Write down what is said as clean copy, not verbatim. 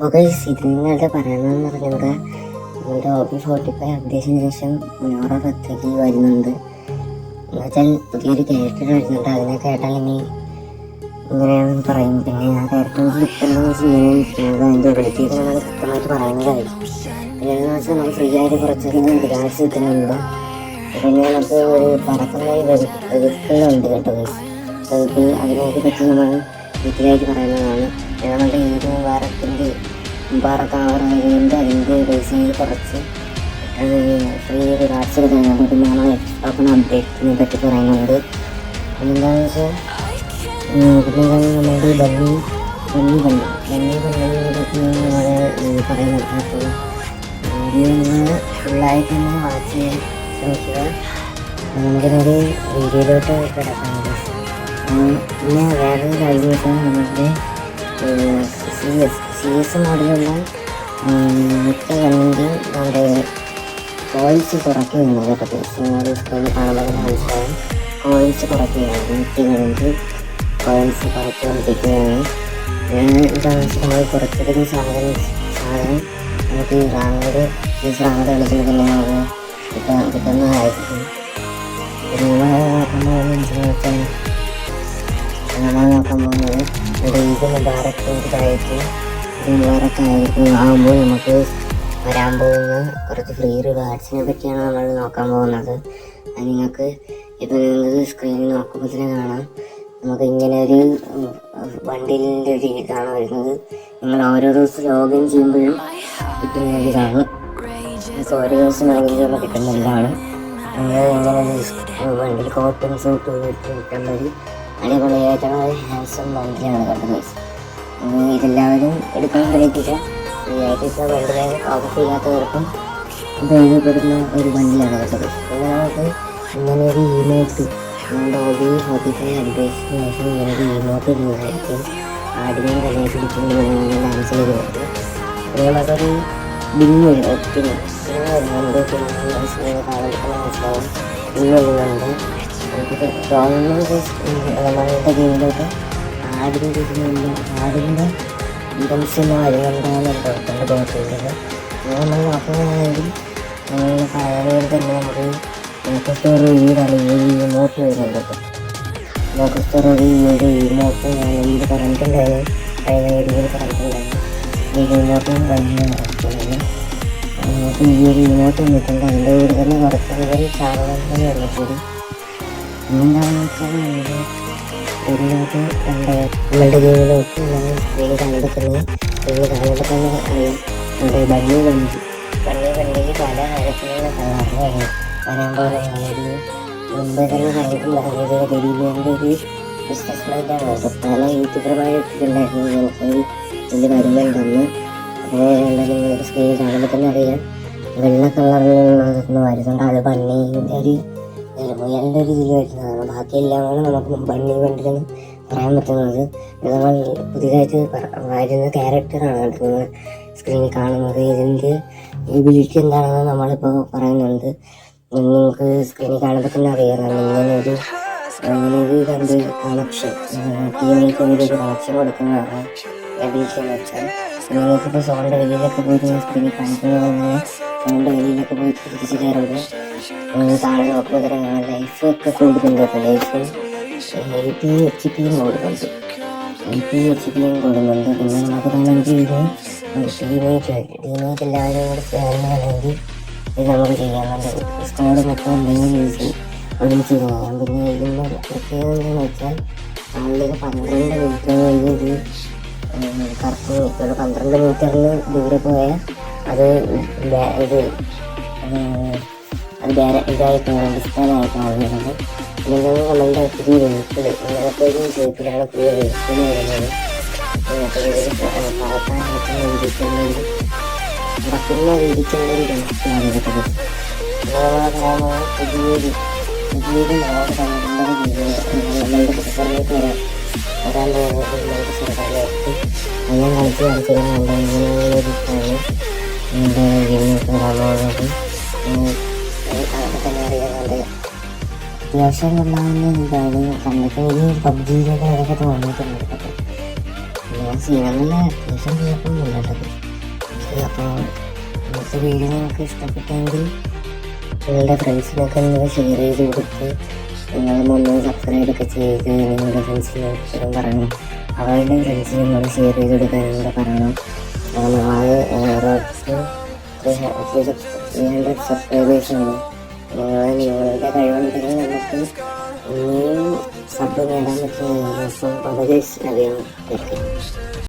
Okay, ഇതിനകത്ത് പറയണമെന്ന് പറഞ്ഞത് നമ്മുടെ OP45 അപ്ഡേഷന് ശേഷം നോറ ഫത്തേഹി വരുന്നുണ്ട്. എന്നുവെച്ചാൽ പുതിയൊരു ക്യാരക്ടർ വരുന്നുണ്ട്. അതിനെ കേട്ടാൽ ഇനി ഇങ്ങനെയാണെന്ന് പറയും. പിന്നെ ആ ക്യാരക്ടറിൻ്റെ ലുക്കെന്ന് വെച്ച് ഇങ്ങനെ അതിൻ്റെ എബിലിറ്റീസ് നമ്മൾ കൃത്യമായിട്ട് പറയുന്നതായിരിക്കും. പിന്നെയെന്ന് വെച്ചാൽ നമ്മൾ ഫ്രീ ആയിട്ട് കുറച്ചധികം ഗ്രാഡ്സ് കിട്ടുന്നുണ്ട്. പിന്നെ നമുക്ക് ഒരു പറക്കുന്ന വെഹിക്കിളുണ്ട് കേട്ടോ. അതിനെ പറ്റി നമ്മൾ ഡീറ്റെയിലായിട്ട് പറയുന്നതാണ്. നമ്മുടെ ഏത് മുബാറക്ക് ആവറായതുകൊണ്ട് അതിൻ്റെ ബേസിൽ കുറച്ച് ഫ്രീ റിവാർഡ്സ് കിട്ടുന്നുണ്ട്. പിന്നെ നമ്മൾ എക്സ്ട്രാ അപ്ഡേറ്റിനെ പറ്റി പറയുന്നുണ്ട്. പിന്നെന്താണെന്ന് വെച്ചാൽ നമ്മുടെ ബണ്ണി പറ്റി നമ്മൾ പറയുന്നുണ്ട്. അപ്പോൾ വീഡിയോ നിങ്ങൾ ഫുള്ളായിട്ട് തന്നെ വാച്ച് ചെയ്യാൻ ശ്രമിക്കുക. നമുക്കിതൊരു വീഡിയോയിലോട്ട് കിടക്കാം. പിന്നെ വേറൊരു കാര്യം വെച്ചാൽ നമ്മുടെ CS മോഡിലുള്ള മിക്ക ഗണ്ണിൻ്റെയും നമ്മുടെ കോയിൽസ് കുറയ്ക്കുകയാണ് കേട്ടോ. മോഡ് സ്ക്രീനിൽ കാണുമ്പോൾ മനസ്സിലാവും. കോയിൽസ് കുറയ്ക്കുകയാണ്, മിക്ക ഗണ്ണിൻ്റെ കോയിൽസ് കുറച്ചുകൊണ്ടിരിക്കുകയാണ്. എന്താണെന്ന് വെച്ചാൽ നമ്മൾ കുറച്ചധികം സാധനം നമുക്ക് ഈ റാങ്ക് കളിക്കുമ്പോൾ തന്നെ നമുക്ക് കിട്ടുന്നതായിരിക്കും. നമ്മൾ നോക്കാൻ പോകുന്നത് ഇവിടെ ഇത് മുബാറക്കായിട്ട് ആകുമ്പോൾ നമുക്ക് വരാൻ പോകുന്ന കുറച്ച് ഫ്രീ റിവാർഡ്സിനെ പറ്റിയാണ് നമ്മൾ നോക്കാൻ പോകുന്നത്. അത് നിങ്ങൾക്ക് ഇപ്പോൾ നിങ്ങൾക്ക് സ്ക്രീനിൽ നോക്കുമ്പോൾ തന്നെ കാണാം. നമുക്ക് ഇങ്ങനെ ഒരു ബണ്ടിലിൻ്റെ ഒരു ഇതാണ് വരുന്നത്. നിങ്ങൾ ഓരോ ദിവസം ലോഗിൻ ചെയ്യുമ്പോഴും കിട്ടുന്ന ഒരു ഇതാണ്. ഓരോ ദിവസം ലോഗിൻ ചെയ്യുമ്പോൾ കിട്ടുന്നതാണ്. നിങ്ങൾ ഇങ്ങനെ ഒരു ബണ്ടിൽ കോട്ടൺ സൂട്ട് കിട്ടുന്ന ഒരു അടിപൊളിയായിട്ടുള്ള ഒരു ഹാൻസം ബണ്ടിലാണ് കേട്ടോ. ഇതെല്ലാവരും എടുക്കാൻ ശ്രമിക്കുക. ഫ്രീ ആയിട്ട് ഇപ്പോൾ ബണ്ടിലെ ഓഫ് ചെയ്യാത്തവർക്കും ഉപയോഗപ്പെടുന്ന ഒരു ബണ്ടിലാണ് കേട്ടത്. പിന്നെ നമുക്ക് ഇങ്ങനെ ഒരു ഇമോട്ട് നമ്മുടെ OP45 അപ്ഡേഷന് ശേഷം ഇങ്ങനെ ഒരു ഇമോട്ട് ഇടുന്നതായിരിക്കും. ആദ്യം തന്നെ പിടിച്ചുകൊണ്ട് ഡാൻസ് ചെയ്യുന്നത്. പിന്നെ നമുക്കൊരു ബില്ല് വരുന്നുണ്ട്. പിന്നെ മനസ്സിലാവും ബില്ല് വരുന്നുണ്ട്. നമുക്ക് തോന്നുന്നത് നമ്മളുടെ ഗെയിമിലോട്ട് ആടിൻ്റെ ഇൻകംസിന് വരുന്നുണ്ടാകുന്ന പ്രവർത്തനം തോന്നിയിട്ടുള്ളത്. നമ്മൾ നോക്കുകയാണെങ്കിൽ പഴയതുപോലെ തന്നെ നമുക്ക് ലോക്കസ്റ്റോർ വീടാണ് ഈ ഇമോട്ട് വരുന്നുണ്ട്. ലോക്കസ്റ്റോർ വീട് ഇമോട്ട് ഇത് പറഞ്ഞിട്ടുണ്ടായിരുന്നു. കഴിഞ്ഞ വീഡിയോയിൽ പറഞ്ഞിട്ടുണ്ടായിരുന്നു. ഈ ഇമോട്ടും കഴിഞ്ഞ നടക്കുന്നത് നമുക്ക് ഈ ഒരു ഇമോട്ട് വന്നിട്ടുണ്ട്. അതിൻ്റെ കൂടെ തന്നെ കുറച്ചധികം ചാനലുകൾ വന്നിട്ടുണ്ട്. എന്താണെന്ന് വെച്ചാൽ ഇതിനകത്ത് നമ്മളുടെ ഗെയിമിലോട്ട് ഞാൻ സ്ക്രീനിൽ കാണപ്പെടുന്നത് അറിയാം. നമ്മുടെ ബണ്ണി വണ്ടിക്ക് പല തരത്തിലുള്ള കളറാണ് വരാൻ പോകുന്നത്. മുമ്പ് തന്നെ കണ്ടിട്ടുണ്ടായിരുന്നത് ഗരീബിൻ്റെ ഒരു ബിസിനസ് മൈൻഡാണ് കേട്ടോ. പല യൂട്യൂബർമാരിട്ടിട്ടുണ്ടായിരുന്നു നമുക്ക് വലിയ വരുന്നുണ്ടെന്ന്. അതേപോലെ നിങ്ങൾക്ക് സ്ക്രീനിൽ കാണുമ്പോൾ തന്നെ അറിയാം. വെള്ള കളറിലുള്ള വരുന്നുണ്ട്. അത് ബണ്ണീൻ്റെ ഒരു മുയലിൻ്റെ ഒരു ഇതിൽ വരുന്നതാണ്. ബാക്കിയെല്ലാമാണ് നമുക്ക് ബണ്ടിലെന്ന് പറയാൻ പറ്റുന്നത്. നമ്മൾ പുതിയതായിട്ട് വരുന്ന ക്യാരക്ടറാണ് കേട്ടോ നിങ്ങൾ സ്ക്രീനിൽ കാണുന്നത്. ഇതിൻ്റെ എബിലിറ്റി എന്താണെന്ന് നമ്മളിപ്പോൾ പറയുന്നുണ്ട്. നിങ്ങൾക്ക് സ്ക്രീനിൽ കാണുമ്പോൾ തന്നെ അറിയാം. ഇങ്ങനൊരു രണ്ട് കണക്ഷൻ ടീമിലേക്ക് ഒരു കണക്ഷൻ കൊടുക്കുന്നതാണ് എബിലിറ്റി എന്ന് വെച്ചാൽ. നിങ്ങൾക്കിപ്പോൾ സോണിൻ്റെ വെളിയിലൊക്കെ പോയിട്ട് സ്ക്രീനിൽ കാണിക്കുന്നത് സോണിൻ്റെ വെളിയിലൊക്കെ പോയിട്ട് തിരിച്ച് കയറുമ്പോൾ താഴെ നോക്കുമ്പോൾ ലൈഫ് ഒക്കെ കൂടുന്നുണ്ട്. ലൈഫ് 80 HP കൊടുക്കുന്നുണ്ട്. 80 HP കൊടുക്കുന്നുണ്ട്. പിന്നെ നമുക്ക് വേണമെങ്കിൽ ഇത് ടീമേറ്റ് എല്ലാവരും കൂടെ ചേർന്നാണെങ്കിൽ ഇത് നമുക്ക് ചെയ്യാറുണ്ട്. സ്കോഡ് മൊത്തം എന്തെങ്കിലും ഒരുമിച്ച് ചെയ്യാം. പിന്നെ ഇതിൻ്റെ പ്രത്യേകത എന്താണെന്ന് വെച്ചാൽ ആളുകൾ 12 മീറ്റർ ഇത് കറക്റ്റ് നിൽക്കുള്ളൂ. 12 മീറ്ററിന് ദൂരെ പോയാൽ അത് ഇതായിട്ടാണ് ഡിസ്റ്റാനായിട്ടാണ് വരുന്നത്. പിന്നെ നമ്മളുടെ പുതിയ വെഹിക്കിൾ ഇങ്ങനത്തെ ഒരു ഷേപ്പിലാണ് പുതിയ വെഹിക്കിൾ വരുന്നത്. നടക്കുന്ന രീതിക്കുള്ളൊരു വെഹിക്കിളാണ് കിട്ടുന്നത്. പുതിയൊരു മോഡ് നമ്മളുടെ പുറത്തേക്ക് വരാൻ പോകുന്നത് ചെറുതായിട്ട് ഞാൻ കാണിച്ചിരുന്നുണ്ട്. ഇങ്ങനെയുള്ളൊരു ഇതാണ് എൻ്റെ ഗെയിമിലേക്ക് വരാൻ പോകുന്നത്. അതൊക്കെ തന്നെ അറിയാറുണ്ട്. അത്യാവശ്യം കൊള്ളാവുന്ന ഇതാണ് കണ്ടിട്ട്. ഇനി PUBGയിലൊക്കെ അതൊക്കെ തോന്നിയിട്ടുണ്ട്. ഞാൻ ചെയ്യാനുള്ള അത്യാവശ്യം കുഴപ്പമൊന്നുമില്ല കേട്ടോ. ഇന്നത്തെ വീഡിയോ നിങ്ങൾക്ക് ഇഷ്ടപ്പെട്ടെങ്കിൽ നിങ്ങളുടെ ഫ്രണ്ട്സിനൊക്കെ നിങ്ങൾ ഷെയർ ചെയ്ത് കൊടുത്ത് നിങ്ങളും ഒന്ന് സബ്സ്ക്രൈബൊക്കെ ചെയ്ത് നിങ്ങളുടെ ഫ്രണ്ട്സിനോട് പറയണം. അവരുടെ ഫ്രണ്ട്സിന് നിങ്ങൾ ഷെയർ ചെയ്ത് കൊടുക്കാൻ നിങ്ങൾ പറയണം. നാളെ 300 സബ്സ്ക്രൈബേഴ്സാണ്. നിങ്ങളുടെ കഴിവുണ്ടെങ്കിൽ നമുക്ക് ഇനിയും സബ് നേടാൻ പറ്റുന്നതാണ്. അപ്പം വളരെ അറിയാം.